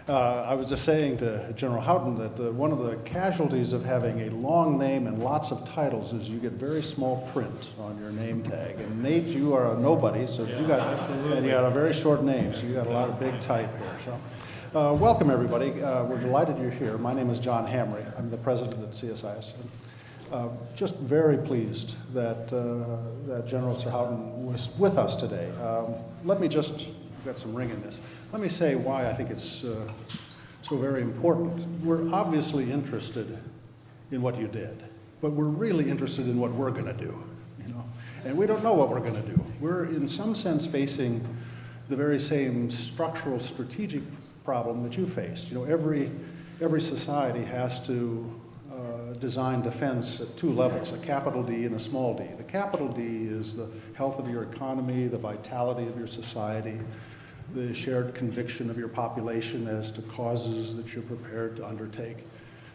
I was just saying to General Houghton that one of the casualties of having a long name and lots of titles is you get very small print on your name tag. And Nate, you are a nobody, so you got a very short name, so you got a lot of big type here. So, welcome everybody. We're delighted you're here. My name is John Hamry. I'm the president at CSIS. Just very pleased that that General Sir Houghton was with us today. Let me just, I've got some ring in this. Let me say why I think it's so very important. We're obviously interested in what you did, but we're really interested in what we're going to do, you know. And we don't know what we're going to do. We're in some sense facing the very same structural strategic problem that you faced. You know, every society has to design defense at two levels, a capital D and a small d. The capital D is the health of your economy, the vitality of your society, the shared conviction of your population as to causes that you're prepared to undertake.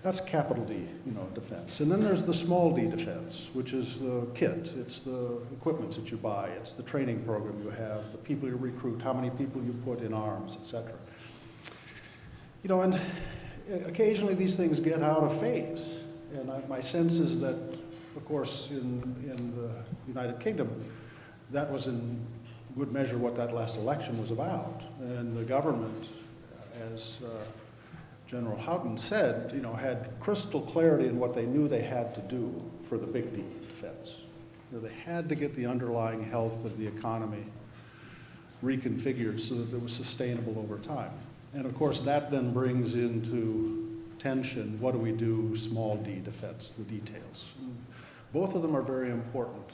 That's capital D, you know, defense. And then there's the small d defense, which is the kit. It's the equipment that you buy. It's the training program you have, the people you recruit, how many people you put in arms, etc. You know, and occasionally these things get out of phase. And my sense is that, of course, in the United Kingdom, that was in good measure what that last election was about. And the government, as General Houghton said, you know, had crystal clarity in what they knew they had to do for the big D defense. You know, they had to get the underlying health of the economy reconfigured so that it was sustainable over time. And of course, that then brings into tension, what do we do, small d defense, the details. Both of them are very important,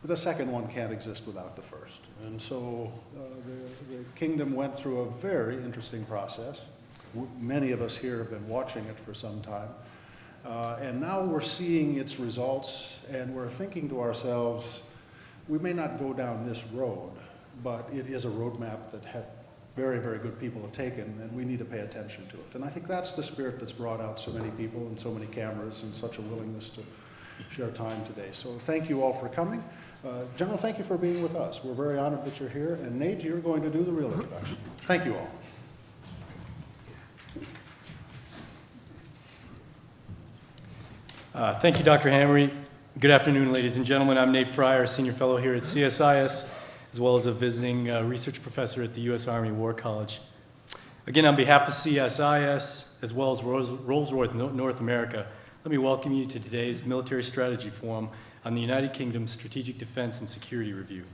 but the second one can't exist without the first. And so the kingdom went through a very interesting process. Many of us here have been watching it for some time. And now we're seeing its results, and we're thinking to ourselves, we may not go down this road, but it is a roadmap that very, very good people have taken, and we need to pay attention to it. And I think that's the spirit that's brought out so many people and so many cameras and such a willingness to share time today. So thank you all for coming. General, thank you for being with us. We're very honored that you're here. And Nate, you're going to do the real introduction. Thank you all. Thank you, Dr. Hamry. Good afternoon, ladies and gentlemen. I'm Nate Fryer, a senior fellow here at CSIS, as well as a visiting research professor at the U.S. Army War College. Again, on behalf of CSIS, as well as Rolls-Royce North America, let me welcome you to today's Military Strategy Forum on the United Kingdom's Strategic Defense and Security Review.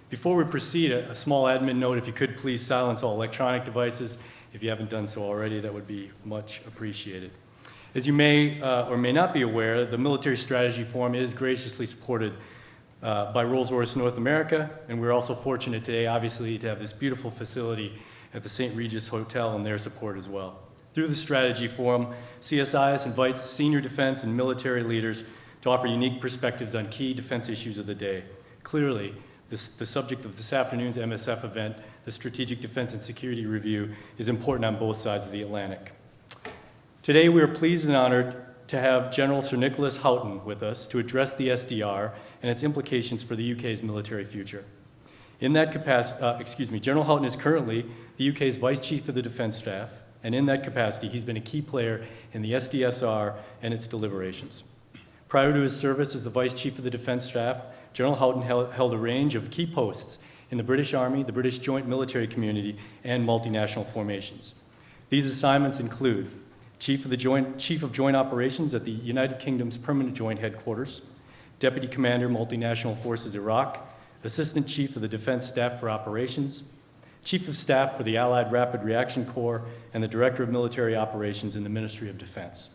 Before we proceed, a small admin note: if you could please silence all electronic devices. If you haven't done so already, that would be much appreciated. As you may or may not be aware, the Military Strategy Forum is graciously supported by Rolls-Royce North America, and we're also fortunate today, obviously, to have this beautiful facility at the St. Regis Hotel and their support as well. Through the Strategy Forum, CSIS invites senior defense and military leaders to offer unique perspectives on key defense issues of the day. Clearly, the subject of this afternoon's MSF event, the Strategic Defense and Security Review, is important on both sides of the Atlantic. Today, we are pleased and honored to have General Sir Nicholas Halden with us to address the SDR and its implications for the UK's military future. In that capacity, General Houghton is currently the UK's Vice Chief of the Defence Staff, and in that capacity, he's been a key player in the Sdsr and its deliberations. Prior to his service as the Vice Chief of the Defence Staff, General Houghton held a range of key posts in the British Army, the British Joint Military Community, and multinational formations. These assignments include Chief of Joint Operations at the United Kingdom's Permanent Joint Headquarters, Deputy Commander, Multinational Forces Iraq, Assistant Chief of the Defense Staff for Operations, Chief of Staff for the Allied Rapid Reaction Corps, and the Director of Military Operations in the Ministry of Defense.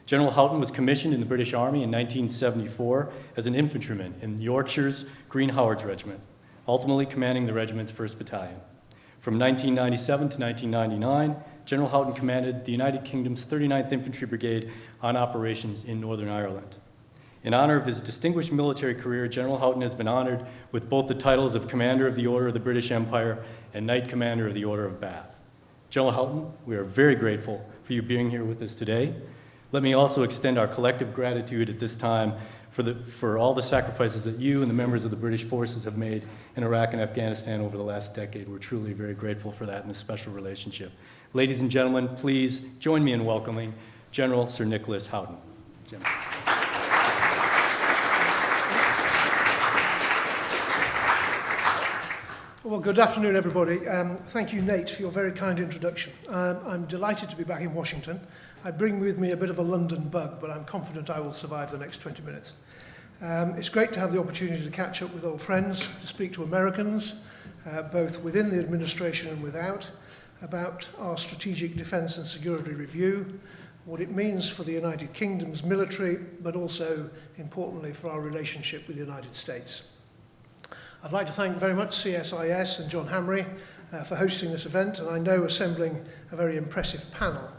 General Houghton was commissioned in the British Army in 1974 as an infantryman in Yorkshire's Green Howards Regiment, ultimately commanding the regiment's 1st Battalion. From 1997 to 1999, General Houghton commanded the United Kingdom's 39th Infantry Brigade on operations in Northern Ireland. In honor of his distinguished military career, General Houghton has been honored with both the titles of Commander of the Order of the British Empire and Knight Commander of the Order of Bath. General Houghton, we are very grateful for you being here with us today. Let me also extend our collective gratitude at this time for all the sacrifices that you and the members of the British forces have made in Iraq and Afghanistan over the last decade. We're truly very grateful for that and this special relationship. Ladies and gentlemen, please join me in welcoming General Sir Nicholas Halden. Jim. Well, good afternoon, everybody. Thank you, Nate, for your very kind introduction. I'm delighted to be back in Washington. I bring with me a bit of a London bug, but I'm confident I will survive the next 20 minutes. It's great to have the opportunity to catch up with old friends, to speak to Americans, both within the administration and without, about our strategic defence and security review, what it means for the United Kingdom's military, but also, importantly, for our relationship with the United States. I'd like to thank very much CSIS and John Hamry for hosting this event, and I know assembling a very impressive panel.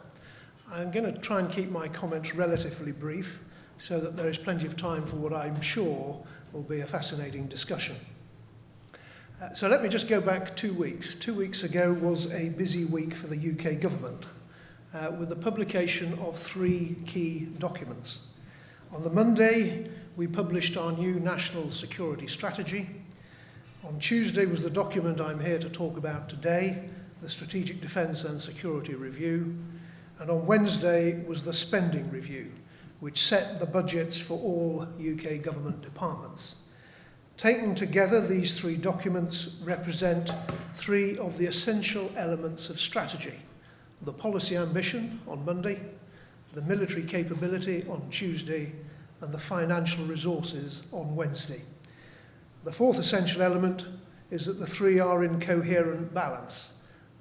I'm going to try and keep my comments relatively brief so that there is plenty of time for what I'm sure will be a fascinating discussion. So let me just go back 2 weeks. 2 weeks ago was a busy week for the UK government with the publication of 3 key documents. On the Monday, we published our new National Security Strategy. On Tuesday was the document I'm here to talk about today, the Strategic Defence and Security Review. And on Wednesday was the Spending Review, which set the budgets for all UK government departments. Taken together, these 3 documents represent 3 of the essential elements of strategy: the policy ambition on Monday, the military capability on Tuesday, and the financial resources on Wednesday. The 4th essential element is that the 3 are in coherent balance,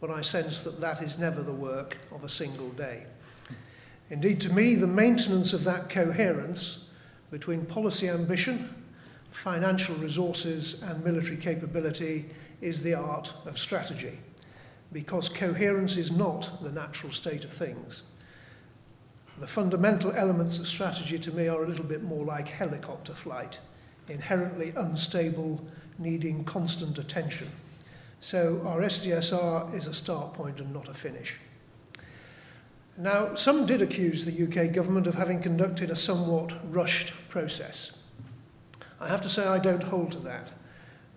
but I sense that that is never the work of a single day. Indeed, to me, the maintenance of that coherence between policy ambition, financial resources, and military capability is the art of strategy, because coherence is not the natural state of things. The fundamental elements of strategy to me are a little bit more like helicopter flight, inherently unstable, needing constant attention. So our SDSR is a start point and not a finish. Now, some did accuse the UK government of having conducted a somewhat rushed process. I have to say I don't hold to that.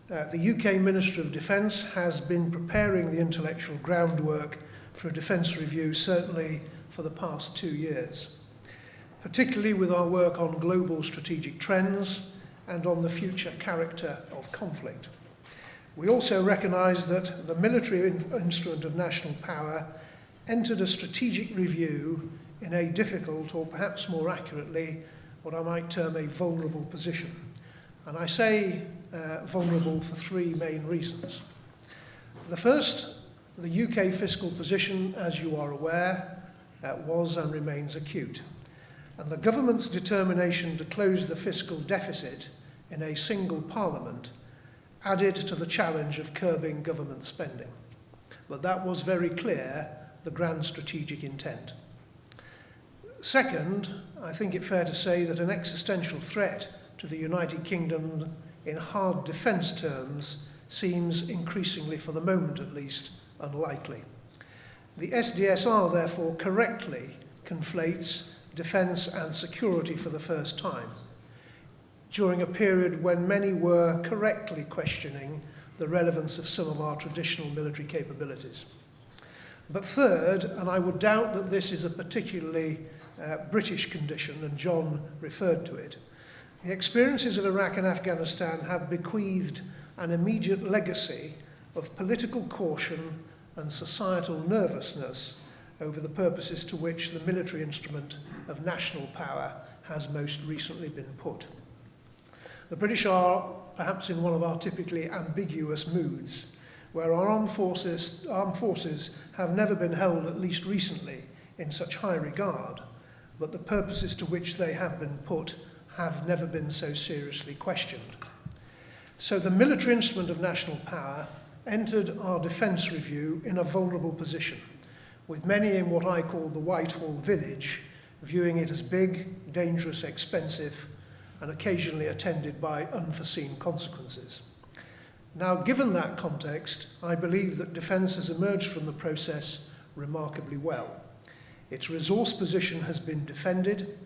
The UK Minister of Defence has been preparing the intellectual groundwork for a defence review certainly for the past 2 years, particularly with our work on global strategic trends and on the future character of conflict. We also recognise that the military instrument of national power entered a strategic review in a difficult, or perhaps more accurately, what I might term a vulnerable position. And I say vulnerable for 3 main reasons. The first, the UK fiscal position, as you are aware, was and remains acute. And the government's determination to close the fiscal deficit in a single parliament added to the challenge of curbing government spending. But that was very clear the grand strategic intent. Second, I think it fair to say that an existential threat to the United Kingdom in hard defence terms seems increasingly, for the moment at least, unlikely. The SDSR therefore correctly conflates defence and security for the first time, during a period when many were correctly questioning the relevance of some of our traditional military capabilities. But third, and I would doubt that this is a particularly British condition, and John referred to it, the experiences of Iraq and Afghanistan have bequeathed an immediate legacy of political caution and societal nervousness over the purposes to which the military instrument of national power has most recently been put. The British are perhaps in one of our typically ambiguous moods, where our armed forces have never been held, at least recently, in such high regard, but the purposes to which they have been put have never been so seriously questioned. So the military instrument of national power entered our defence review in a vulnerable position, with many in what I call the Whitehall village viewing it as big, dangerous, expensive, and occasionally attended by unforeseen consequences. Now, given that context, I believe that defence has emerged from the process remarkably well. Its resource position has been defended,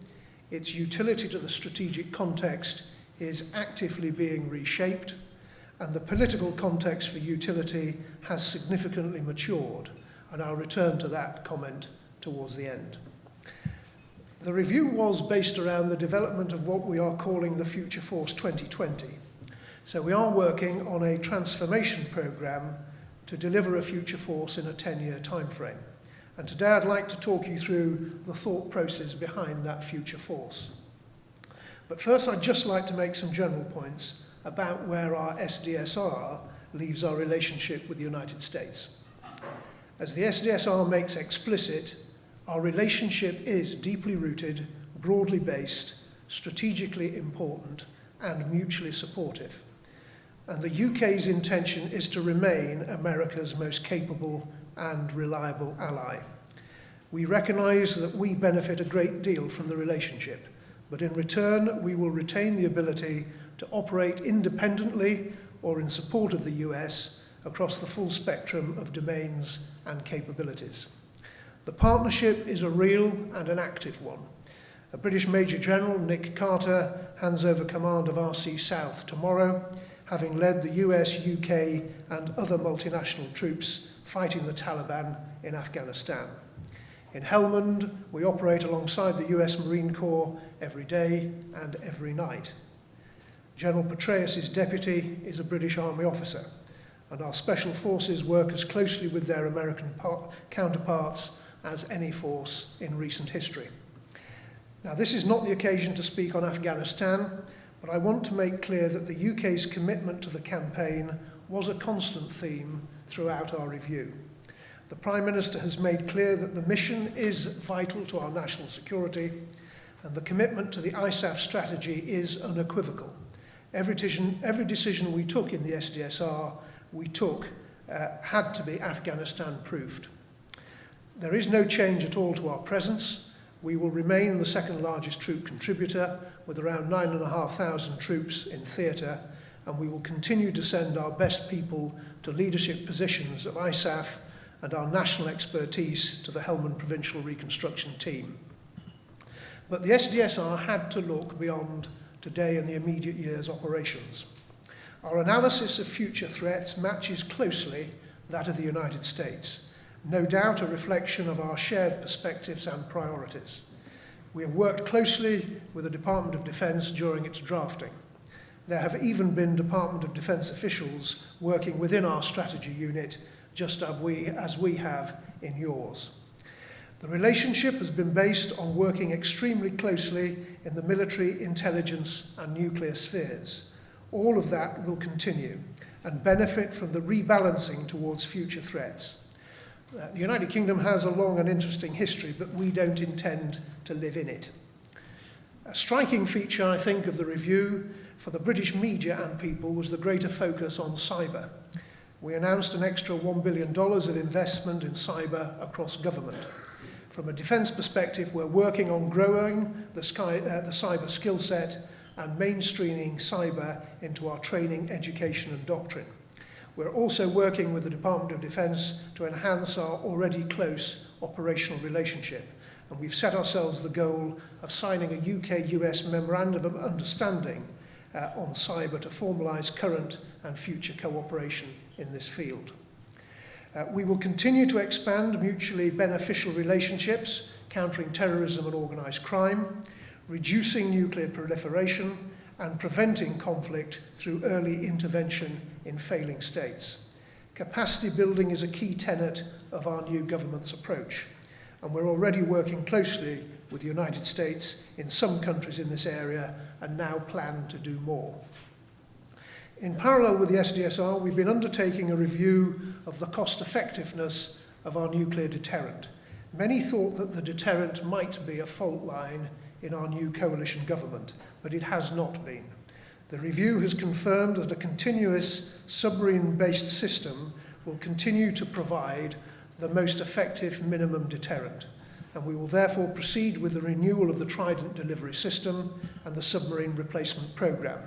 its utility to the strategic context is actively being reshaped, and the political context for utility has significantly matured, and I'll return to that comment towards the end. The review was based around the development of what we are calling the Future Force 2020. So we are working on a transformation programme to deliver a future force in a 10-year timeframe. And today I'd like to talk you through the thought process behind that future force. But first I'd just like to make some general points about where our SDSR leaves our relationship with the United States. As the SDSR makes explicit, our relationship is deeply rooted, broadly based, strategically important, and mutually supportive. And the UK's intention is to remain America's most capable and reliable ally. We recognise that we benefit a great deal from the relationship, but in return we will retain the ability to operate independently or in support of the US across the full spectrum of domains and capabilities. The partnership is a real and an active one. A British Major General, Nick Carter, hands over command of RC South tomorrow, having led the US, UK and other multinational troops fighting the Taliban in Afghanistan. In Helmand, we operate alongside the US Marine Corps every day and every night. General Petraeus' deputy is a British Army officer, and our special forces work as closely with their American counterparts as any force in recent history. Now, this is not the occasion to speak on Afghanistan, but I want to make clear that the UK's commitment to the campaign was a constant theme throughout our review. The Prime Minister has made clear that the mission is vital to our national security, and the commitment to the ISAF strategy is unequivocal. Every decision we took in the SDSR, had to be Afghanistan-proofed. There is no change at all to our presence. We will remain the second largest troop contributor with around 9,500 troops in theatre, and we will continue to send our best people to leadership positions of ISAF and our national expertise to the Helmand Provincial Reconstruction Team. But the SDSR had to look beyond today and the immediate year's operations. Our analysis of future threats matches closely that of the United States, no doubt a reflection of our shared perspectives and priorities. We have worked closely with the Department of Defence during its drafting. There have even been Department of Defence officials working within our strategy unit, just as we have in yours. The relationship has been based on working extremely closely in the military, intelligence and nuclear spheres. All of that will continue and benefit from the rebalancing towards future threats. The United Kingdom has a long and interesting history, but we don't intend to live in it. A striking feature, I think, of the review for the British media and people was the greater focus on cyber. We announced an extra $1 billion of investment in cyber across government. From a defence perspective, we're working on growing the cyber skill set and mainstreaming cyber into our training, education and doctrine. We're also working with the Department of Defence to enhance our already close operational relationship, and we've set ourselves the goal of signing a UK-US Memorandum of Understanding on cyber to formalise current and future cooperation in this field. We will continue to expand mutually beneficial relationships, countering terrorism and organised crime, reducing nuclear proliferation, and preventing conflict through early intervention in failing states. Capacity building is a key tenet of our new government's approach, and we're already working closely with the United States in some countries in this area and now plan to do more. In parallel with the SDSR, we've been undertaking a review of the cost effectiveness of our nuclear deterrent. Many thought that the deterrent might be a fault line in our new coalition government, but it has not been. The review has confirmed that a continuous submarine-based system will continue to provide the most effective minimum deterrent, and we will therefore proceed with the renewal of the Trident delivery system and the submarine replacement programme.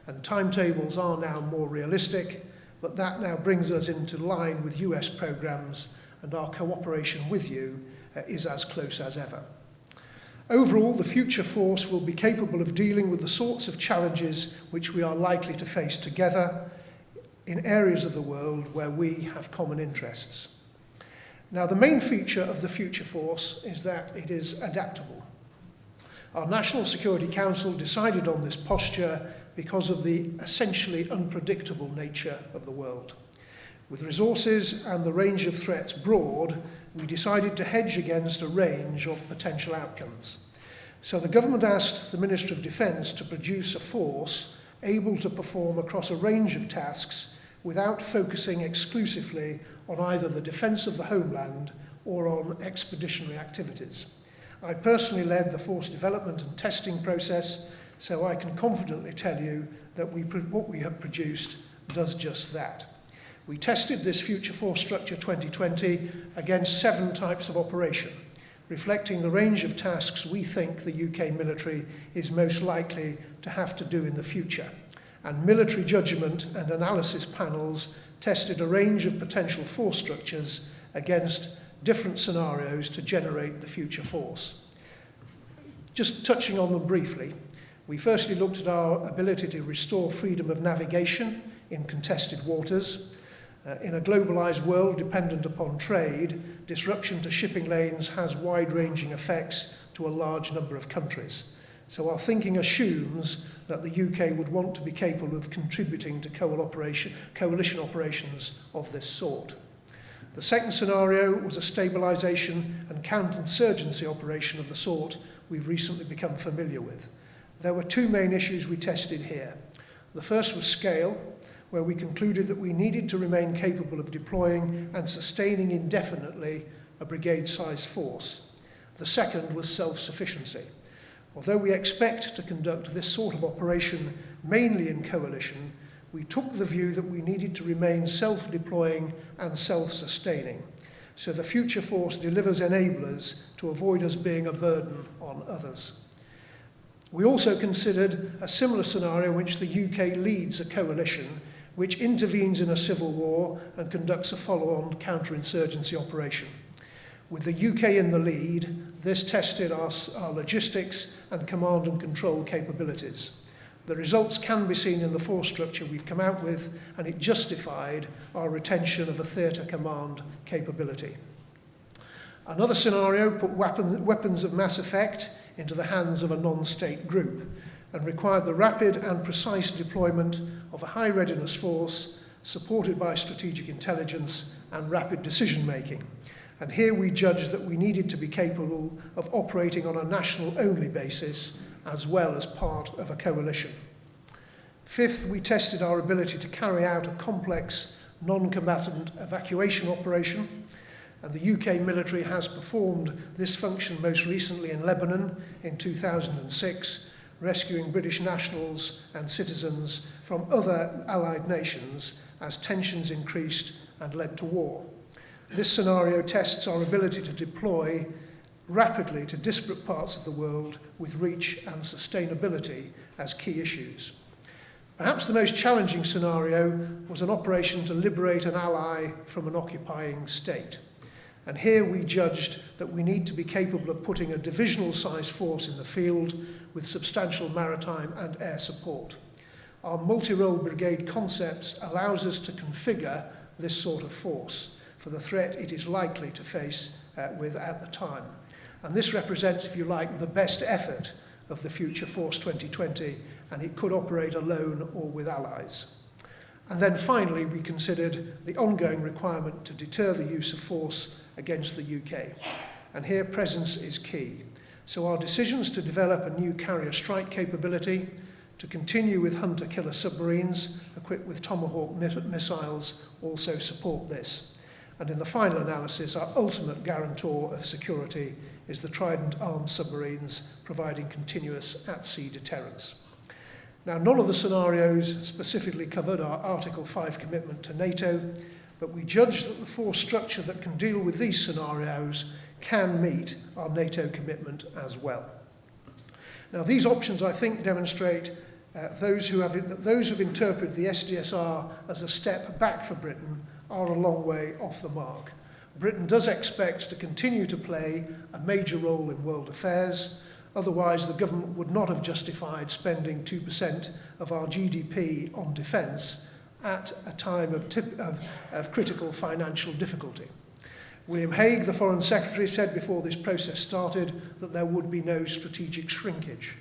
And timetables are now more realistic, but that now brings us into line with US programmes, and our cooperation with you is as close as ever. Overall, the future force will be capable of dealing with the sorts of challenges which we are likely to face together in areas of the world where we have common interests. Now, the main feature of the future force is that it is adaptable. Our National Security Council decided on this posture because of the essentially unpredictable nature of the world. With resources and the range of threats broad, we decided to hedge against a range of potential outcomes. So the government asked the Minister of Defence to produce a force able to perform across a range of tasks without focusing exclusively on either the defence of the homeland or on expeditionary activities. I personally led the force development and testing process, so I can confidently tell you that what we have produced does just that. We tested this Future Force Structure 2020 against 7 types of operation, reflecting the range of tasks we think the UK military is most likely to have to do in the future. And military judgment and analysis panels tested a range of potential force structures against different scenarios to generate the future force. Just touching on them briefly, we firstly looked at our ability to restore freedom of navigation in contested waters. In a globalised world dependent upon trade, disruption to shipping lanes has wide-ranging effects to a large number of countries. So our thinking assumes that the UK would want to be capable of contributing to coalition operations of this sort. The second scenario was a stabilisation and counterinsurgency operation of the sort we've recently become familiar with. There were 2 main issues we tested here. The first was scale, where we concluded that we needed to remain capable of deploying and sustaining indefinitely a brigade-sized force. The second was self-sufficiency. Although we expect to conduct this sort of operation mainly in coalition, we took the view that we needed to remain self-deploying and self-sustaining, so the future force delivers enablers to avoid us being a burden on others. We also considered a similar scenario in which the UK leads a coalition which intervenes in a civil war and conducts a follow-on counterinsurgency operation. With the UK in the lead, this tested our logistics and command and control capabilities. The results can be seen in the force structure we've come out with, and it justified our retention of a theatre command capability. Another scenario put weapons of mass effect into the hands of a non-state group and required the rapid and precise deployment of a high readiness force supported by strategic intelligence and rapid decision-making. And here we judged that we needed to be capable of operating on a national-only basis as well as part of a coalition. Fifth, we tested our ability to carry out a complex non-combatant evacuation operation, and the UK military has performed this function most recently in Lebanon in 2006, rescuing British nationals and citizens from other allied nations as tensions increased and led to war. This scenario tests our ability to deploy rapidly to disparate parts of the world with reach and sustainability as key issues. Perhaps the most challenging scenario was an operation to liberate an ally from an occupying state. And here we judged that we need to be capable of putting a divisional-sized force in the field with substantial maritime and air support. Our multi-role brigade concepts allows us to configure this sort of force for the threat it is likely to face with at the time. And this represents, if you like, the best effort of the Future Force 2020, and it could operate alone or with allies. And then finally, we considered the ongoing requirement to deter the use of force against the UK. And here presence is key. So our decisions to develop a new carrier strike capability, to continue with hunter-killer submarines equipped with Tomahawk missiles also support this. And in the final analysis, our ultimate guarantor of security is the Trident armed submarines providing continuous at-sea deterrence. Now, none of the scenarios specifically covered our Article 5 commitment to NATO, but we judge that the force structure that can deal with these scenarios can meet our NATO commitment as well. Now, these options, I think, demonstrate those who've interpreted the Sdsr as a step back for Britain are a long way off the mark. Britain does expect to continue to play a major role in world affairs. Otherwise, the government would not have justified spending 2% of our GDP on defence at a time of critical financial difficulty. William Hague, the Foreign Secretary, said before this process started that there would be no strategic shrinkage.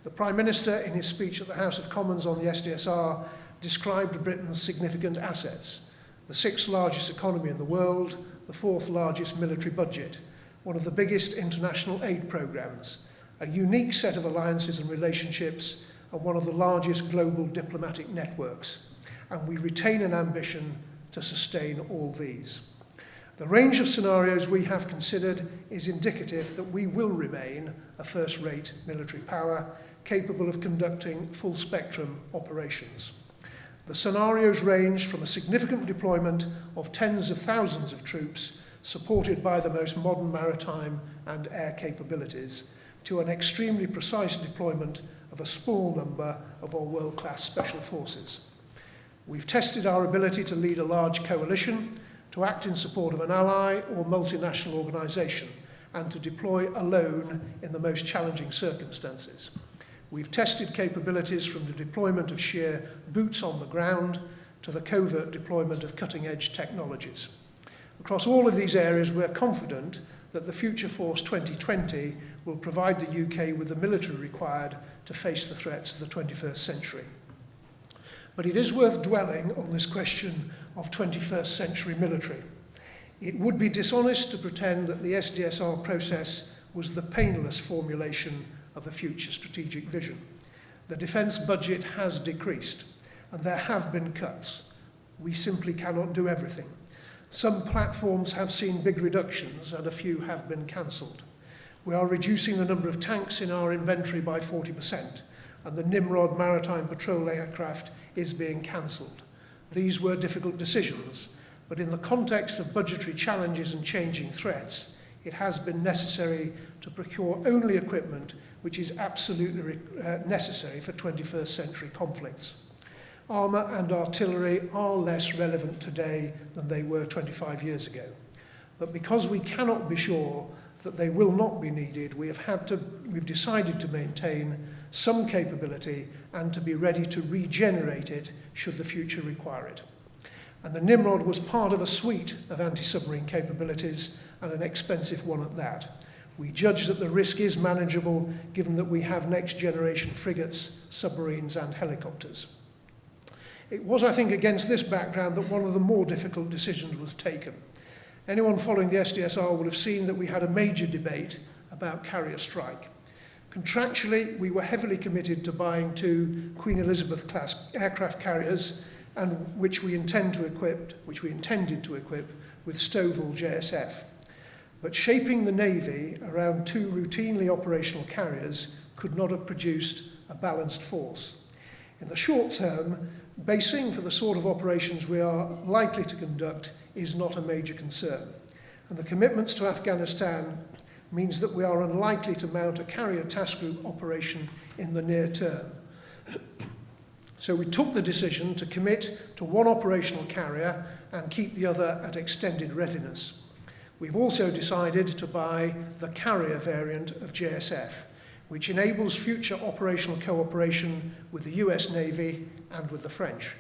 The Prime Minister, in his speech at the House of Commons on the Sdsr, described Britain's significant assets: the 6th largest economy in the world, the 4th largest military budget, one of the biggest international aid programmes, a unique set of alliances and relationships, and one of the largest global diplomatic networks. And we retain an ambition to sustain all these. The range of scenarios we have considered is indicative that we will remain a first-rate military power capable of conducting full-spectrum operations. The scenarios range from a significant deployment of tens of thousands of troops supported by the most modern maritime and air capabilities to an extremely precise deployment of a small number of our world-class special forces. We've tested our ability to lead a large coalition, to act in support of an ally or multinational organisation, and to deploy alone in the most challenging circumstances. We've tested capabilities from the deployment of sheer boots on the ground to the covert deployment of cutting-edge technologies. Across all of these areas, we're confident that the Future Force 2020 will provide the UK with the military required to face the threats of the 21st century. But it is worth dwelling on this question of 21st century military. It would be dishonest to pretend that the Sdsr process was the painless formulation of the future strategic vision. The defence budget has decreased, and there have been cuts. We simply cannot do everything. Some platforms have seen big reductions, and a few have been cancelled. We are reducing the number of tanks in our inventory by 40%, and the Nimrod maritime patrol aircraft is being cancelled. These were difficult decisions, but in the context of budgetary challenges and changing threats, it has been necessary to procure only equipment which is absolutely necessary for 21st century conflicts. Armour and artillery are less relevant today than they were 25 years ago. But because we cannot be sure that they will not be needed, we've decided to maintain some capability and to be ready to regenerate it should the future require it. And the Nimrod was part of a suite of anti-submarine capabilities, and an expensive one at that. We judge that the risk is manageable given that we have next-generation frigates, submarines and helicopters. It was, I think, against this background that one of the more difficult decisions was taken. Anyone following the Sdsr will have seen that we had a major debate about carrier strike. Contractually, we were heavily committed to buying 2 Queen Elizabeth-class aircraft carriers, and which we intended to equip with Stovall JSF. But shaping the Navy around 2 routinely operational carriers could not have produced a balanced force. In the short term, basing for the sort of operations we are likely to conduct is not a major concern. And the commitments to Afghanistan means that we are unlikely to mount a carrier task group operation in the near term. So we took the decision to commit to 1 operational carrier and keep the other at extended readiness. We've also decided to buy the carrier variant of JSF, which enables future operational cooperation with the US Navy and with the French.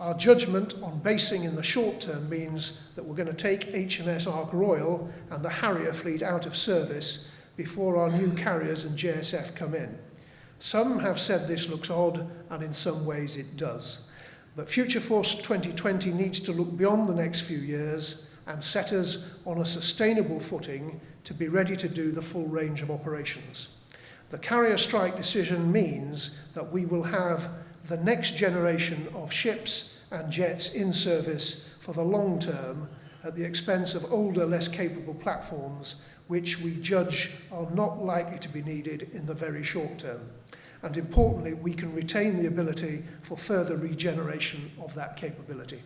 Our judgment on basing in the short term means that we're going to take HMS Ark Royal and the Harrier fleet out of service before our new carriers and JSF come in. Some have said this looks odd, and in some ways it does. But Future Force 2020 needs to look beyond the next few years and set us on a sustainable footing to be ready to do the full range of operations. The carrier strike decision means that we will have the next generation of ships and jets in service for the long term at the expense of older, less capable platforms, which we judge are not likely to be needed in the very short term. And importantly, we can retain the ability for further regeneration of that capability.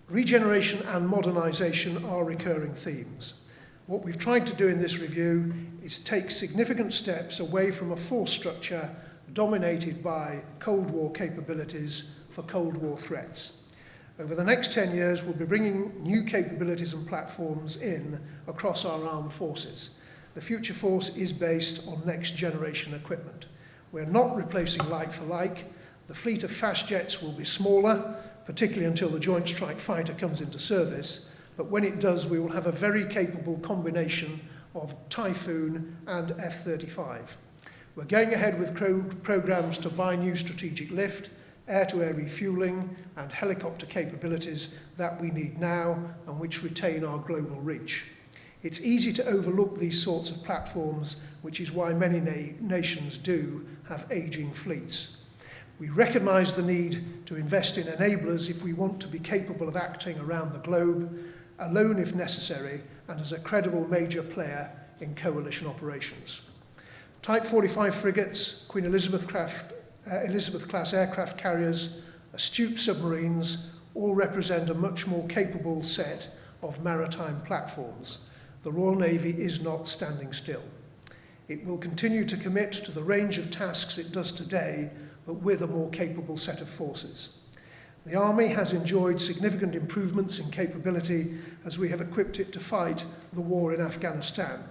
Regeneration and modernisation are recurring themes. What we've tried to do in this review is take significant steps away from a force structure dominated by Cold War capabilities for Cold War threats. Over the next 10 years, we'll be bringing new capabilities and platforms in across our armed forces. The Future Force is based on next-generation equipment. We're not replacing like for like. The fleet of fast jets will be smaller, particularly until the Joint Strike Fighter comes into service, but when it does, we will have a very capable combination of Typhoon and F-35. We're going ahead with programs to buy new strategic lift, air-to-air refueling and helicopter capabilities that we need now and which retain our global reach. It's easy to overlook these sorts of platforms, which is why many nations do have aging fleets. We recognise the need to invest in enablers if we want to be capable of acting around the globe, alone if necessary, and as a credible major player in coalition operations. Type 45 frigates, Queen Elizabeth-class aircraft carriers, astute submarines all represent a much more capable set of maritime platforms. The Royal Navy is not standing still. It will continue to commit to the range of tasks it does today, but with a more capable set of forces. The Army has enjoyed significant improvements in capability as we have equipped it to fight the war in Afghanistan.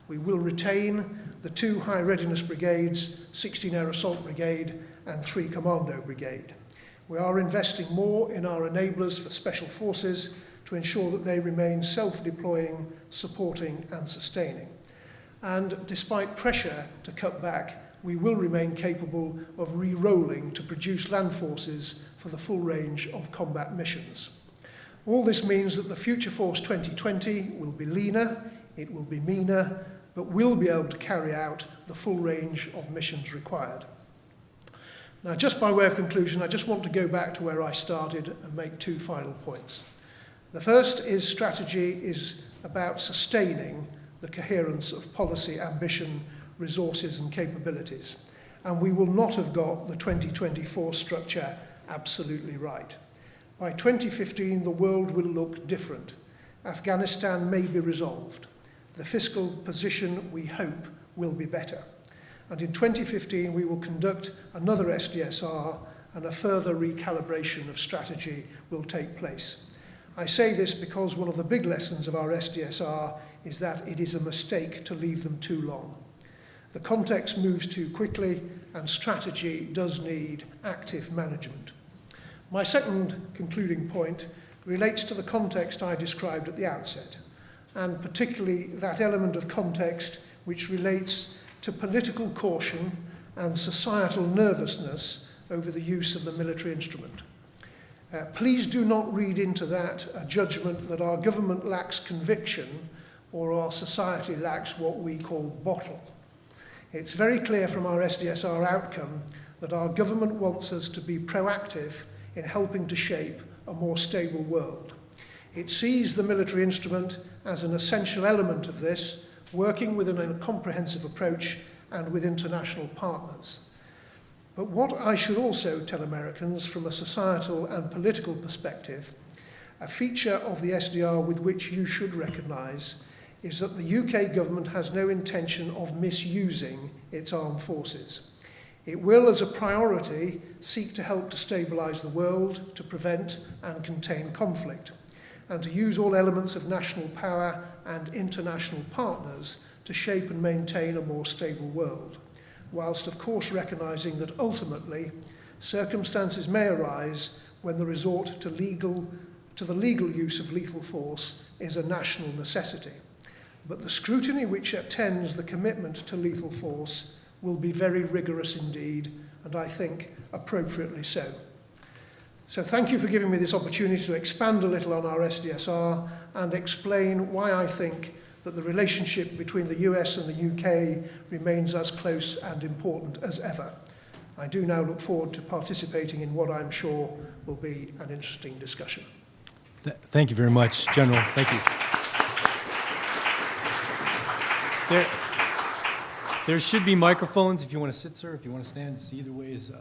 We will retain the 2 high readiness brigades, 16 Air Assault Brigade and 3 Commando Brigade. We are investing more in our enablers for special forces to ensure that they remain self-deploying, supporting and sustaining. And despite pressure to cut back, we will remain capable of re-rolling to produce land forces for the full range of combat missions. All this means that the Future Force 2020 will be leaner, it will be meaner, but will be able to carry out the full range of missions required. Now, just by way of conclusion, I just want to go back to where I started and make 2 final points. The first is strategy is about sustaining the coherence of policy, ambition, resources and capabilities. And we will not have got the 2024 structure absolutely right. By 2015, the world will look different. Afghanistan may be resolved. The fiscal position, we hope, will be better. And in 2015, we will conduct another SDSR and a further recalibration of strategy will take place. I say this because one of the big lessons of our SDSR is that it is a mistake to leave them too long. The context moves too quickly and strategy does need active management. My second concluding point relates to the context I described at the outset, and particularly that element of context which relates to political caution and societal nervousness over the use of the military instrument. Please do not read into that a judgment that our government lacks conviction or our society lacks what we call bottle. It's very clear from our SDSR outcome that our government wants us to be proactive in helping to shape a more stable world. It sees the military instrument as an essential element of this, working within a comprehensive approach and with international partners. But what I should also tell Americans from a societal and political perspective, a feature of the SDR with which you should recognise is that the UK government has no intention of misusing its armed forces. It will, as a priority, seek to help to stabilise the world, to prevent and contain conflict, and to use all elements of national power and international partners to shape and maintain a more stable world, whilst of course recognising that ultimately circumstances may arise when the resort to the legal use of lethal force is a national necessity. But the scrutiny which attends the commitment to lethal force will be very rigorous indeed, and I think appropriately so. So thank you for giving me this opportunity to expand a little on our SDSR and explain why I think that the relationship between the US and the UK remains as close and important as ever. I do now look forward to participating in what I'm sure will be an interesting discussion. Thank you very much, General. Thank you. There should be microphones if you want to sit, sir. If you want to stand, either way is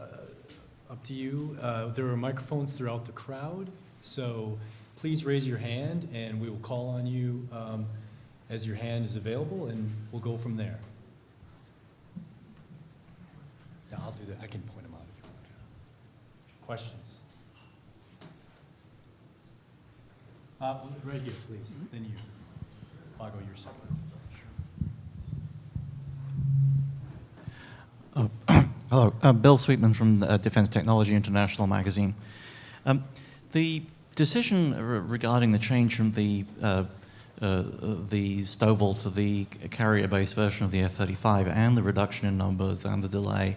up to you. There are microphones throughout the crowd, so please raise your hand and we will call on you as your hand is available, and we'll go from there. Yeah, I'll do that. I can point them out if you want. Questions? Right here, please. Then you. I'll go your second. Hello, Bill Sweetman from Defense Technology International magazine. The decision regarding the change from the STOVL to the carrier-based version of the F-35 and the reduction in numbers and the delay,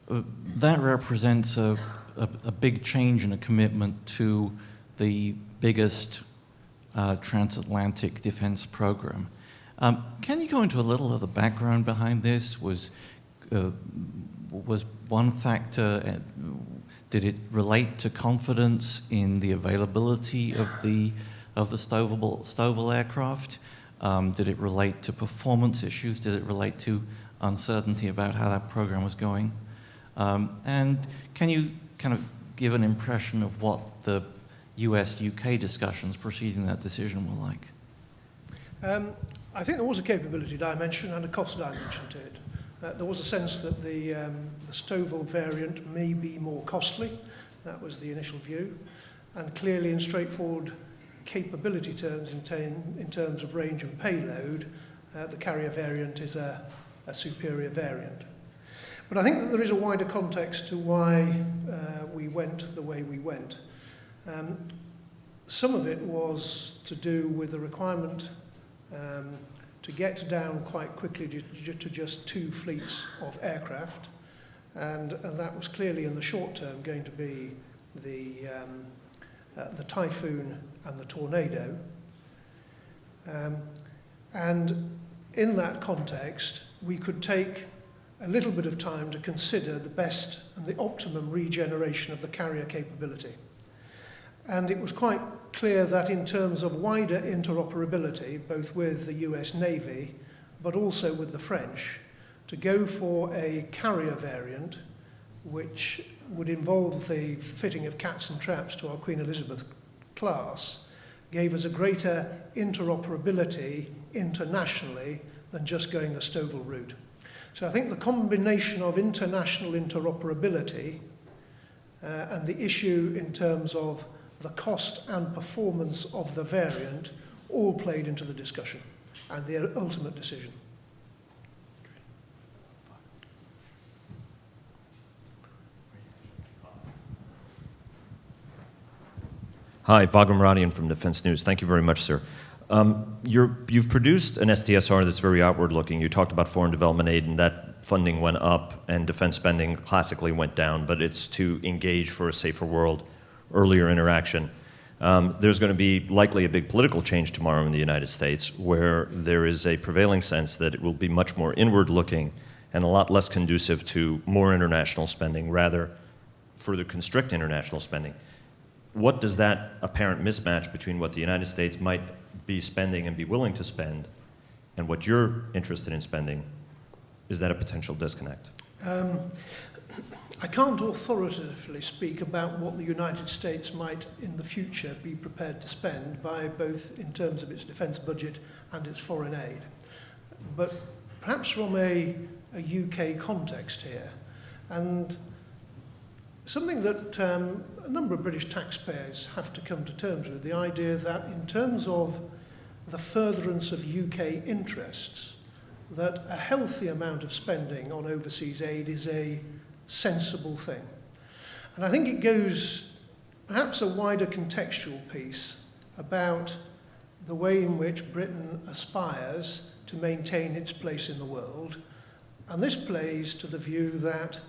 that represents a big change in a commitment to the biggest transatlantic defense program. Can you go into a little of the background behind this? Was one factor, did it relate to confidence in the availability of the STOVL aircraft? Did it relate to performance issues? Did it relate to uncertainty about how that program was going? And can you kind of give an impression of what the US-UK discussions preceding that decision were like? I think there was a capability dimension and a cost dimension to it. There was a sense that the STOVL variant may be more costly. That was the initial view. And clearly in straightforward capability terms, in terms of range and payload, the carrier variant is a superior variant. But I think that there is a wider context to why we went the way we went. Some of it was to do with the requirement to get down quite quickly to just 2 fleets of aircraft, and that was clearly in the short term going to be the Typhoon and the Tornado. And in that context, we could take a little bit of time to consider the best and the optimum regeneration of the carrier capability. And it was quite clear that in terms of wider interoperability, both with the US Navy, but also with the French, to go for a carrier variant, which would involve the fitting of cats and traps to our Queen Elizabeth class, gave us a greater interoperability internationally than just going the STOVL route. So I think the combination of international interoperability and the issue in terms of the cost and performance of the variant all played into the discussion and the ultimate decision. Hi, Vagram Radian from Defense News. Thank you very much, sir. You've produced an SDSR that's very outward-looking. You talked about foreign development aid, and that funding went up, and defense spending classically went down, but it's to engage for a safer world, earlier interaction. There's going to be likely a big political change tomorrow in the United States, where there is a prevailing sense that it will be much more inward-looking and a lot less conducive to more international spending, rather further constrict international spending. What does that apparent mismatch between what the United States might be spending and be willing to spend and what you're interested in spending, is that a potential disconnect? I can't authoritatively speak about what the United States might in the future be prepared to spend, by both in terms of its defence budget and its foreign aid. But perhaps from a UK context here, and something that a number of British taxpayers have to come to terms with, the idea that in terms of the furtherance of UK interests, that a healthy amount of spending on overseas aid is a sensible thing. And I think it goes perhaps a wider contextual piece about the way in which Britain aspires to maintain its place in the world. And this plays to the view that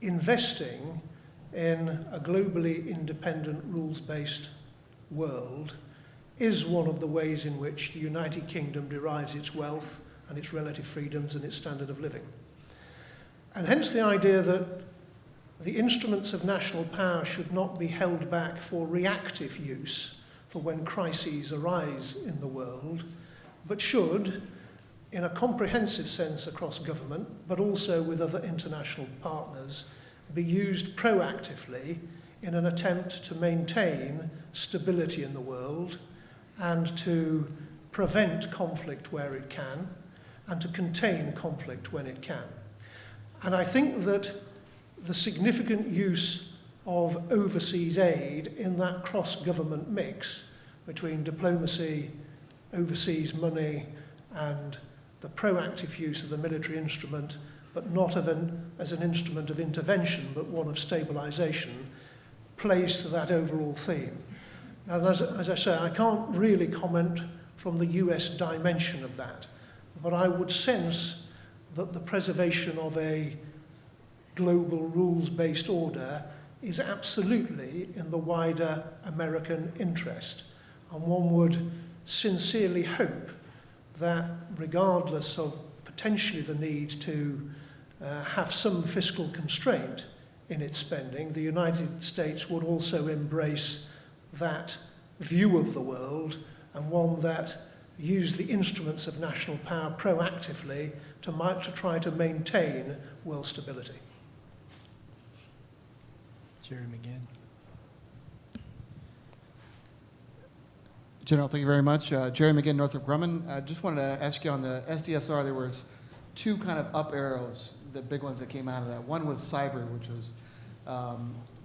investing in a globally independent, rules-based world is one of the ways in which the United Kingdom derives its wealth and its relative freedoms and its standard of living. And hence the idea that the instruments of national power should not be held back for reactive use for when crises arise in the world, but should, in a comprehensive sense across government, but also with other international partners, be used proactively in an attempt to maintain stability in the world and to prevent conflict where it can and to contain conflict when it can. And I think that the significant use of overseas aid in that cross-government mix between diplomacy, overseas money, and the proactive use of the military instrument, but not as an instrument of intervention, but one of stabilisation, plays to that overall theme. Now, as I say, I can't really comment from the US dimension of that, but I would sense that the preservation of a global rules-based order is absolutely in the wider American interest. And one would sincerely hope that regardless of potentially the need to have some fiscal constraint in its spending, the United States would also embrace that view of the world, and one that used the instruments of national power proactively to try to maintain world stability. Jerry McGinn. General, thank you very much. Jerry McGinn, Northrop Grumman. I just wanted to ask you on the Sdsr, there was two kind of up arrows, the big ones that came out of that. One was cyber, which was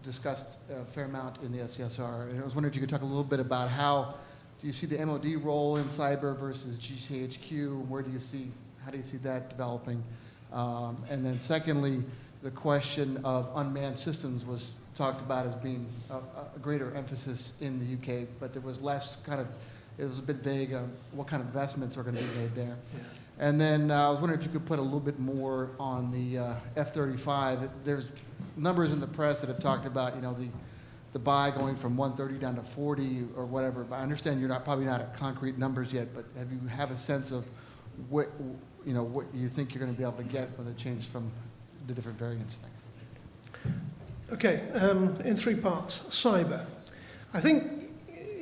discussed a fair amount in the Sdsr. And I was wondering if you could talk a little bit about how do you see the MOD role in cyber versus GCHQ? How do you see that developing? And then secondly, the question of unmanned systems was talked about as being a greater emphasis in the UK, but there was less it was a bit vague on what kind of investments are going to be made there. Yeah. And then I was wondering if you could put a little bit more on the F-35. There's numbers in the press that have talked about, the buy going from 130 down to 40 or whatever. But I understand you're probably not at concrete numbers yet, but have a sense of what you think you're going to be able to get when it changes from the different variants? Okay, in three parts. Cyber. I think,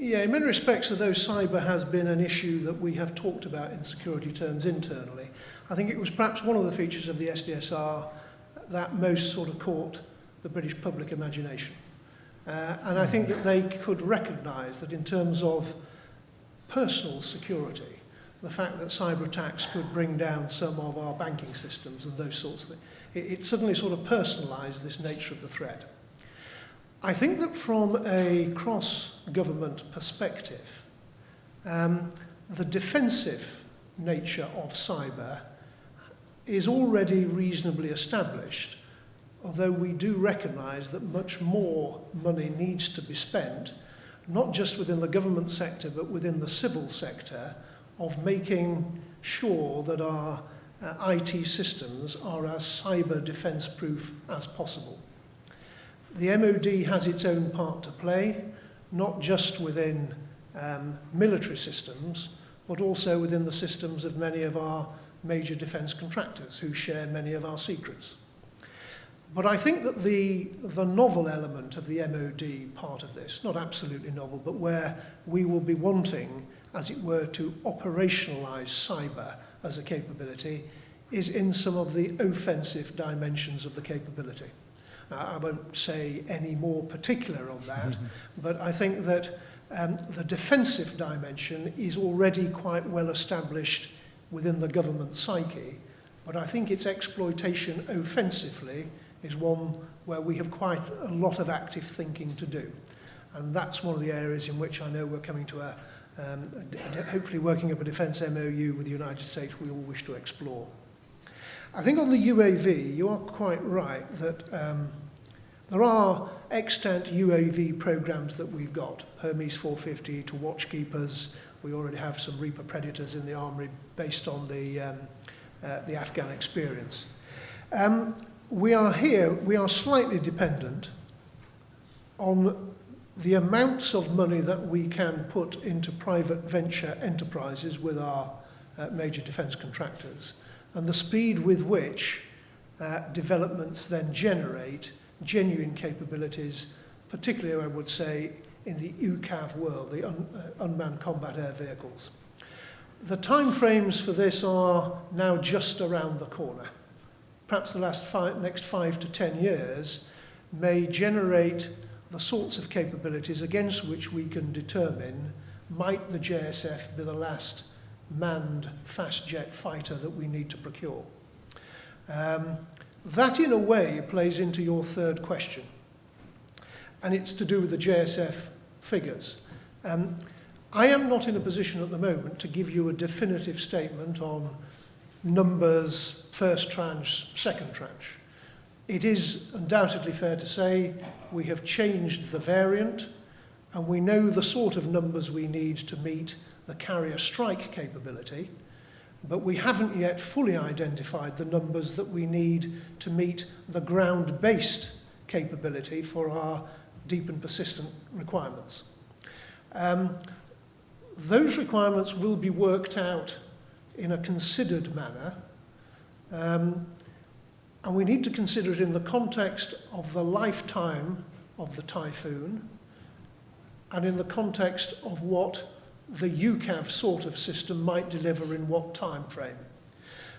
in many respects, although cyber has been an issue that we have talked about in security terms internally, I think it was perhaps one of the features of the SDSR that most sort of caught the British public imagination. And I think that they could recognise that in terms of personal security, the fact that cyber attacks could bring down some of our banking systems and those sorts of things, it suddenly sort of personalised this nature of the threat. I think that from a cross-government perspective, the defensive nature of cyber is already reasonably established, although we do recognise that much more money needs to be spent, not just within the government sector, but within the civil sector, of making sure that our IT systems are as cyber defence proof as possible. The MOD has its own part to play, not just within military systems, but also within the systems of many of our major defence contractors who share many of our secrets. But I think that the novel element of the MOD part of this, not absolutely novel, but where we will be wanting, as it were, to operationalise cyber as a capability, is in some of the offensive dimensions of the capability. I won't say any more particular on that, but I think that the defensive dimension is already quite well established within the government psyche, but I think its exploitation offensively is one where we have quite a lot of active thinking to do. And that's one of the areas in which I know we're coming to hopefully working up a defence MOU with the United States we all wish to explore. I think on the UAV, you are quite right that there are extant UAV programs that we've got, Hermes 450 to Watchkeepers. We already have some Reaper Predators in the armoury based on the Afghan experience. We are slightly dependent on the amounts of money that we can put into private venture enterprises with our major defence contractors, and the speed with which developments then generate genuine capabilities, particularly, I would say, in the UCAV world, the unmanned combat air vehicles. The timeframes for this are now just around the corner. Perhaps the next 5 to 10 years may generate the sorts of capabilities against which we can determine might the JSF be the last manned fast jet fighter that we need to procure. That in a way plays into your third question, and it's to do with the JSF figures. I am not in a position at the moment to give you a definitive statement on numbers, first tranche, second tranche. It is undoubtedly fair to say we have changed the variant, and we know the sort of numbers we need to meet the carrier strike capability, but we haven't yet fully identified the numbers that we need to meet the ground-based capability for our deep and persistent requirements. Those requirements will be worked out in a considered manner, and we need to consider it in the context of the lifetime of the typhoon and in the context of what the UCAV sort of system might deliver in what time frame.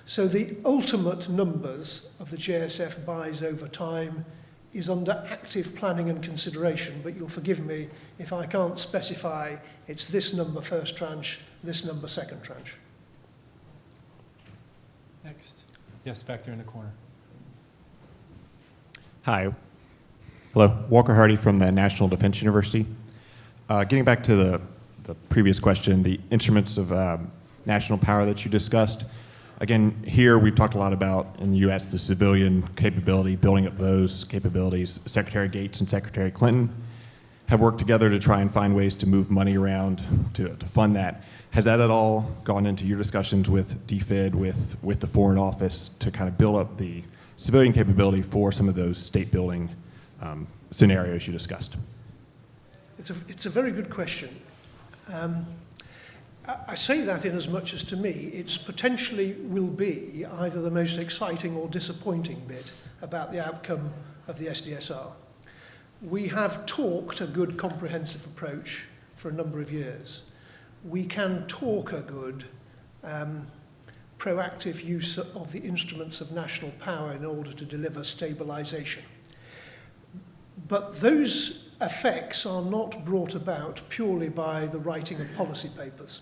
So the ultimate numbers of the JSF buys over time is under active planning and consideration, but you'll forgive me if I can't specify it's this number first tranche, this number second tranche. Next. Yes, back there in the corner. Hi. Hello. Walker Hardy from the National Defense University. Getting back to the previous question, the instruments of national power that you discussed. Again, here we've talked a lot about, in the U.S., the civilian capability, building up those capabilities. Secretary Gates and Secretary Clinton have worked together to try and find ways to move money around to fund that. Has that at all gone into your discussions with DFID, with the Foreign Office, to kind of build up the civilian capability for some of those state building scenarios you discussed? It's a very good question. I say that in as much as, to me, it's potentially will be either the most exciting or disappointing bit about the outcome of the SDSR. We have talked a good comprehensive approach for a number of years. We can talk a good proactive use of the instruments of national power in order to deliver stabilization. But those effects are not brought about purely by the writing of policy papers.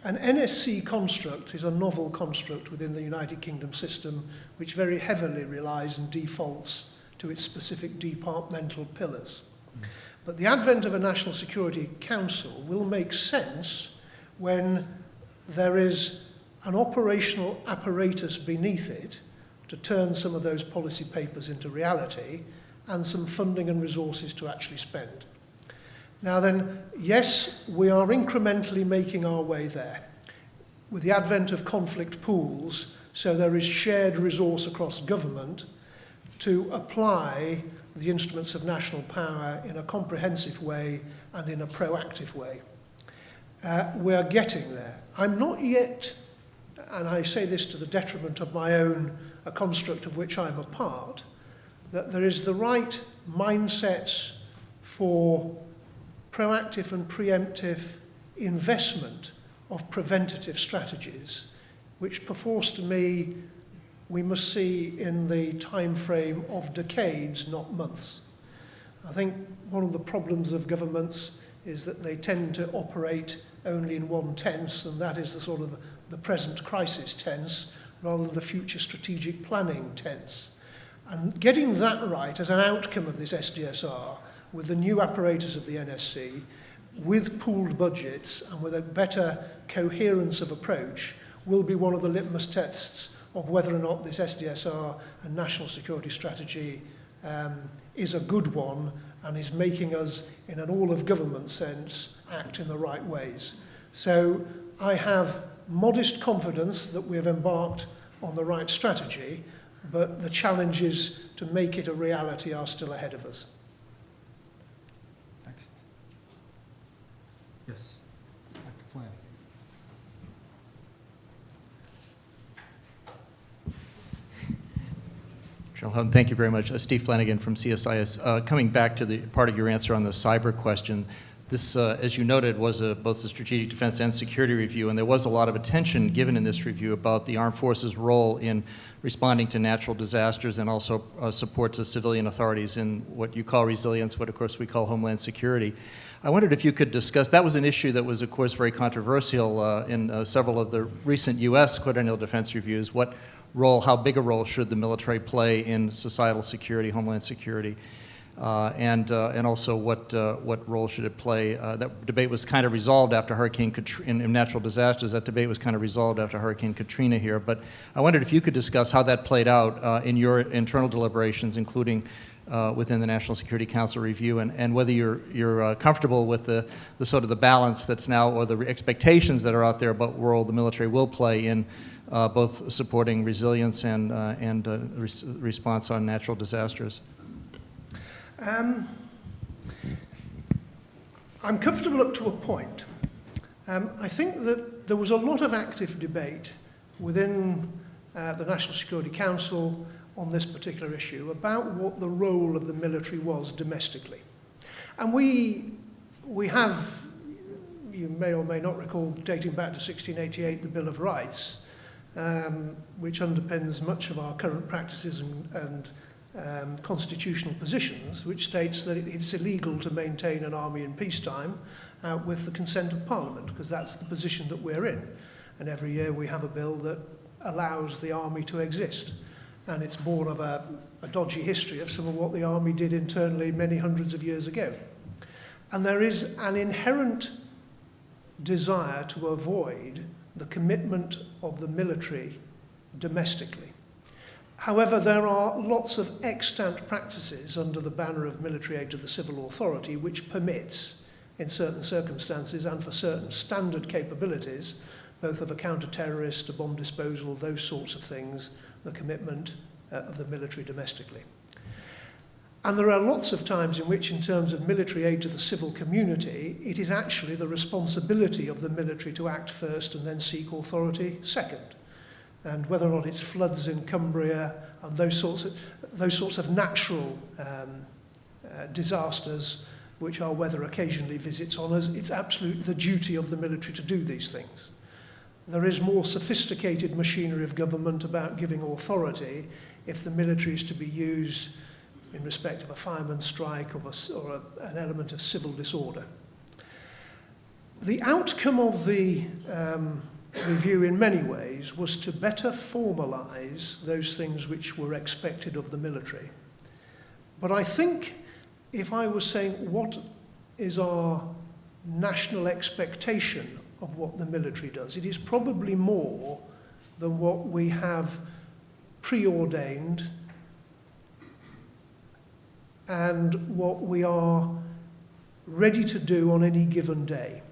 An NSC construct is a novel construct within the United Kingdom system which very heavily relies and defaults to its specific departmental pillars. But the advent of a National Security Council will make sense when there is an operational apparatus beneath it to turn some of those policy papers into reality and some funding and resources to actually spend. Now then, yes, we are incrementally making our way there. With the advent of conflict pools, so there is shared resource across government to apply the instruments of national power in a comprehensive way and in a proactive way. We are getting there. I'm not yet, and I say this to the detriment of my own, a construct of which I'm a part, that there is the right mindsets for proactive and preemptive investment of preventative strategies, which perforce to me we must see in the time frame of decades, not months. I think one of the problems of governments is that they tend to operate only in one tense, and that is the sort of the present crisis tense, rather than the future strategic planning tense. And getting that right as an outcome of this SDSR, with the new apparatus of the NSC, with pooled budgets and with a better coherence of approach, will be one of the litmus tests of whether or not this SDSR and national security strategy is a good one and is making us, in an all-of-government sense, act in the right ways. So I have modest confidence that we have embarked on the right strategy, but the challenges to make it a reality are still ahead of us. Next. Yes, Dr. Flanagan. General Houghton, thank you very much. Steve Flanagan from CSIS. Coming back to the part of your answer on the cyber question, this, as you noted, was both a strategic defense and security review, and there was a lot of attention given in this review about the armed forces' role in responding to natural disasters and also support to civilian authorities in what you call resilience, what of course we call homeland security. I wondered if you could discuss, that was an issue that was of course very controversial in several of the recent U.S. quadrennial defense reviews. What role, how big a role should the military play in societal security, homeland security? and also what role should it play. That debate was kind of resolved after Hurricane Katrina, in natural disasters. That debate was kind of resolved after Hurricane Katrina here. But I wondered if you could discuss how that played out in your internal deliberations, including within the National Security Council review, and whether you're comfortable with the sort of the balance that's now, or the expectations that are out there about what role the military will play in both supporting resilience and response on natural disasters. I'm comfortable up to a point. I think that there was a lot of active debate within the National Security Council on this particular issue about what the role of the military was domestically. And we have, you may or may not recall, dating back to 1688, the Bill of Rights, which underpins much of our current practices and constitutional positions, which states that it's illegal to maintain an army in peacetime with the consent of Parliament, because that's the position that we're in. And every year we have a bill that allows the army to exist. And it's born of a dodgy history of some of what the army did internally many hundreds of years ago. And there is an inherent desire to avoid the commitment of the military domestically. However, there are lots of extant practices under the banner of military aid to the civil authority which permits, in certain circumstances and for certain standard capabilities, both of a counter-terrorist, a bomb disposal, those sorts of things, the commitment of the military domestically. And there are lots of times in which, in terms of military aid to the civil community, it is actually the responsibility of the military to act first and then seek authority second. And whether or not it's floods in Cumbria and those sorts of natural disasters, which our weather occasionally visits on us, it's absolutely the duty of the military to do these things. There is more sophisticated machinery of government about giving authority if the military is to be used in respect of a fireman's strike or an element of civil disorder. The outcome of the review in many ways was to better formalise those things which were expected of the military. But I think if I was saying what is our national expectation of what the military does, it is probably more than what we have preordained and what we are ready to do on any given day.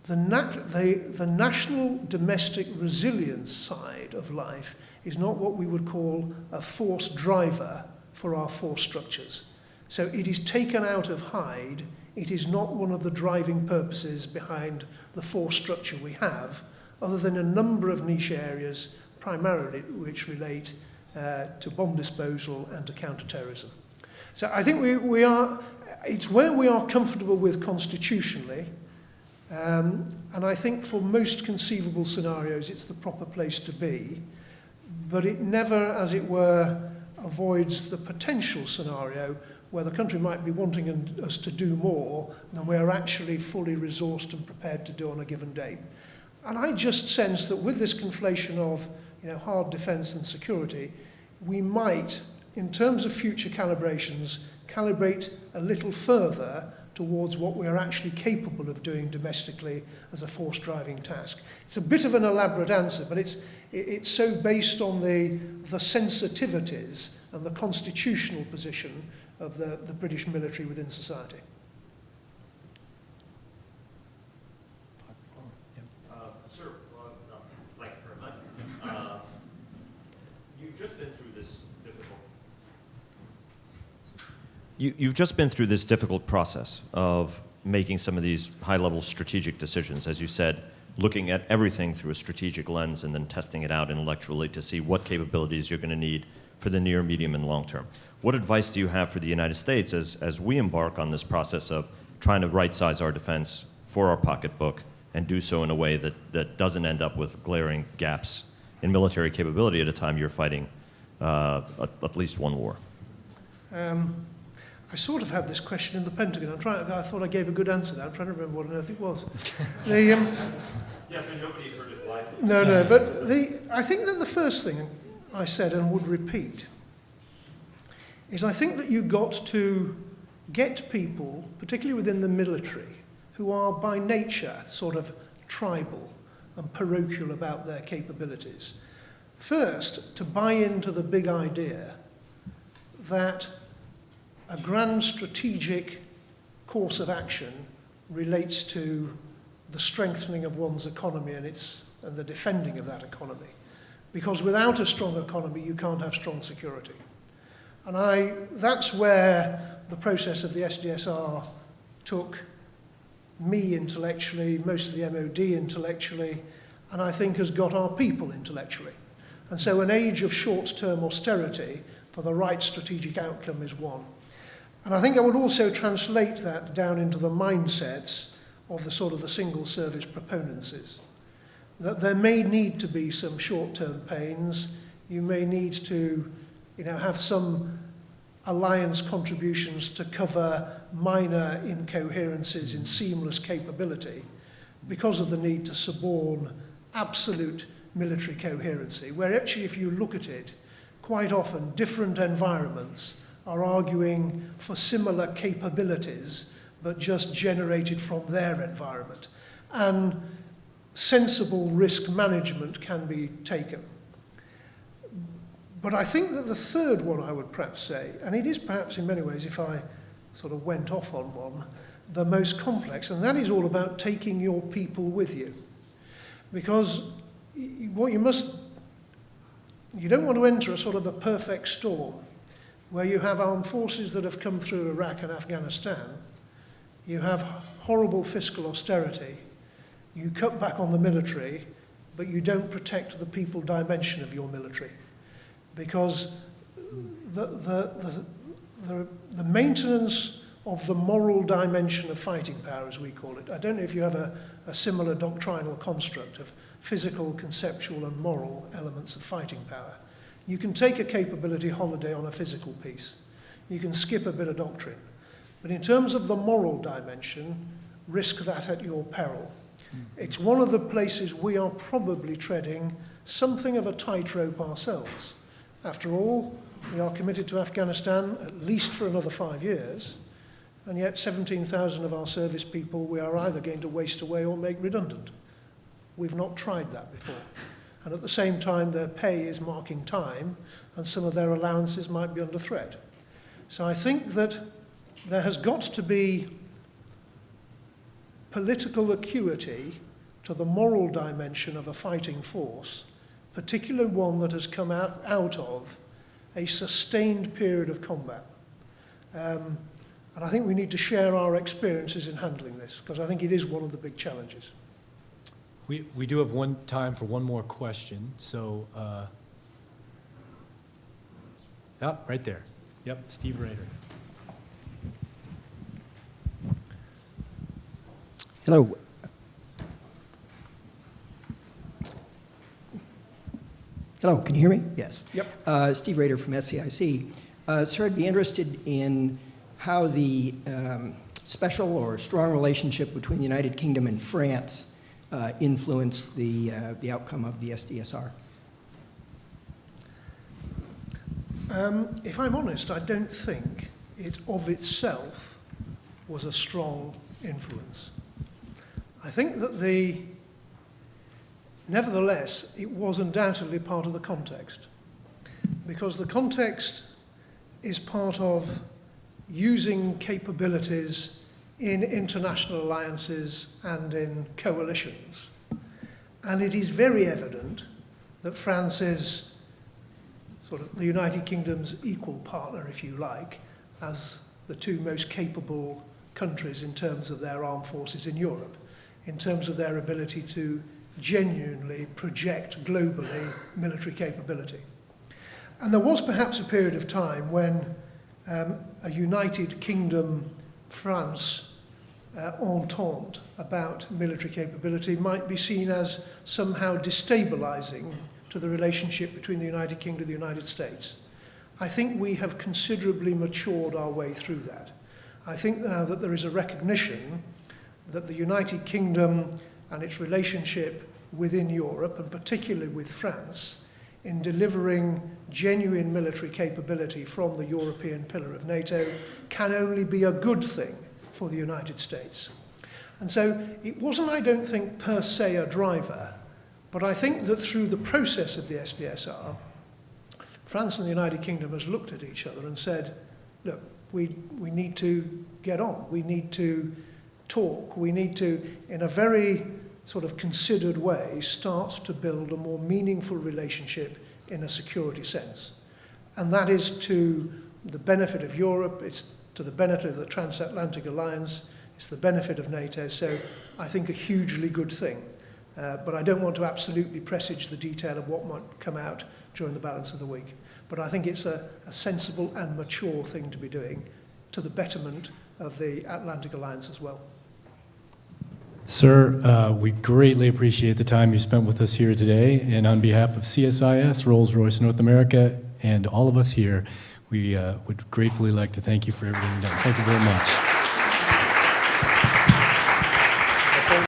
The national domestic resilience side of life is not what we would call a force driver for our force structures. So it is taken out of Hyde. It is not one of the driving purposes behind the force structure we have, other than a number of niche areas, primarily which relate to bomb disposal and to counter-terrorism. So I think it's where we are comfortable with constitutionally, and I think for most conceivable scenarios it's the proper place to be, but it never, as it were, avoids the potential scenario where the country might be wanting us to do more than we're actually fully resourced and prepared to do on a given day. And I just sense that with this conflation of hard defence and security, we might, in terms of future calibrations, calibrate a little further towards what we are actually capable of doing domestically as a force-driving task. It's a bit of an elaborate answer, but it's so based on the sensitivities and the constitutional position of the British military within society. Sir, thank you very much. You've just been through this difficult. You've just been through this difficult process of making some of these high-level strategic decisions, as you said, looking at everything through a strategic lens and then testing it out intellectually to see what capabilities you're going to need for the near, medium, and long term. What advice do you have for the United States as we embark on this process of trying to right-size our defense for our pocketbook and do so in a way that doesn't end up with glaring gaps in military capability at a time you're fighting at least one war? I sort of had this question in the Pentagon. I thought I gave a good answer there. I'm trying to remember what on earth it was. Yes, but nobody heard it live. No, but I think that the first thing I said and would repeat is I think that you got to get people, particularly within the military, who are by nature sort of tribal and parochial about their capabilities, first to buy into the big idea that a grand strategic course of action relates to the strengthening of one's economy and the defending of that economy. Because without a strong economy, you can't have strong security. And that's where the process of the SDSR took me intellectually, most of the MOD intellectually, and I think has got our people intellectually. And so an age of short-term austerity for the right strategic outcome is one. And I think I would also translate that down into the mindsets of the sort of the single service proponents. That there may need to be some short-term pains. You may need to, have some alliance contributions to cover minor incoherences in seamless capability because of the need to suborn absolute military coherency, where actually, if you look at it, quite often different environments are arguing for similar capabilities, but just generated from their environment. And sensible risk management can be taken. But I think that the third one I would perhaps say, and it is perhaps in many ways, if I sort of went off on one, the most complex, and that is all about taking your people with you. Because what you don't want to enter a sort of a perfect storm where you have armed forces that have come through Iraq and Afghanistan, you have horrible fiscal austerity, you cut back on the military, but you don't protect the people dimension of your military. Because the maintenance of the moral dimension of fighting power, as we call it, I don't know if you have a similar doctrinal construct of physical, conceptual, and moral elements of fighting power. You can take a capability holiday on a physical piece. You can skip a bit of doctrine. But in terms of the moral dimension, risk that at your peril. It's one of the places we are probably treading something of a tightrope ourselves. After all, we are committed to Afghanistan at least for another 5 years, and yet 17,000 of our service people we are either going to waste away or make redundant. We've not tried that before. And at the same time, their pay is marking time, and some of their allowances might be under threat. So I think that there has got to be political acuity to the moral dimension of a fighting force, particularly one that has come out of a sustained period of combat. And I think we need to share our experiences in handling this, because I think it is one of the big challenges. We do have time for one more question, so, right there. Yep, Steve Rader. Hello. Hello, can you hear me? Yes. Yep. Steve Rader from SCIC. Sir, I'd be interested in how the special or strong relationship between the United Kingdom and France influenced the outcome of the SDSR. If I'm honest, I don't think it of itself was a strong influence. I think that nevertheless, it was undoubtedly part of the context, because the context is part of using capabilities in international alliances and in coalitions. And it is very evident that France is sort of the United Kingdom's equal partner, if you like, as the two most capable countries in terms of their armed forces in Europe, in terms of their ability to genuinely project globally military capability. And there was perhaps a period of time when a United Kingdom France entente about military capability might be seen as somehow destabilizing to the relationship between the United Kingdom and the United States. I think we have considerably matured our way through that. I think now that there is a recognition that the United Kingdom and its relationship within Europe, and particularly with France, in delivering genuine military capability from the European pillar of NATO can only be a good thing for the United States. And so it wasn't, I don't think, per se a driver, but I think that through the process of the SDSR, France and the United Kingdom has looked at each other and said, look, we need to get on, we need to talk, we need to, in a very sort of considered way, start to build a more meaningful relationship in a security sense. And that is to the benefit of Europe, it's to the benefit of the transatlantic alliance, it's the benefit of NATO, so I think a hugely good thing. But I don't want to absolutely presage the detail of what might come out during the balance of the week. But I think it's a sensible and mature thing to be doing to the betterment of the Atlantic Alliance as well. Sir, we greatly appreciate the time you spent with us here today, and on behalf of CSIS, Rolls-Royce North America, and all of us here, we would gratefully like to thank you for everything done. Thank you very much.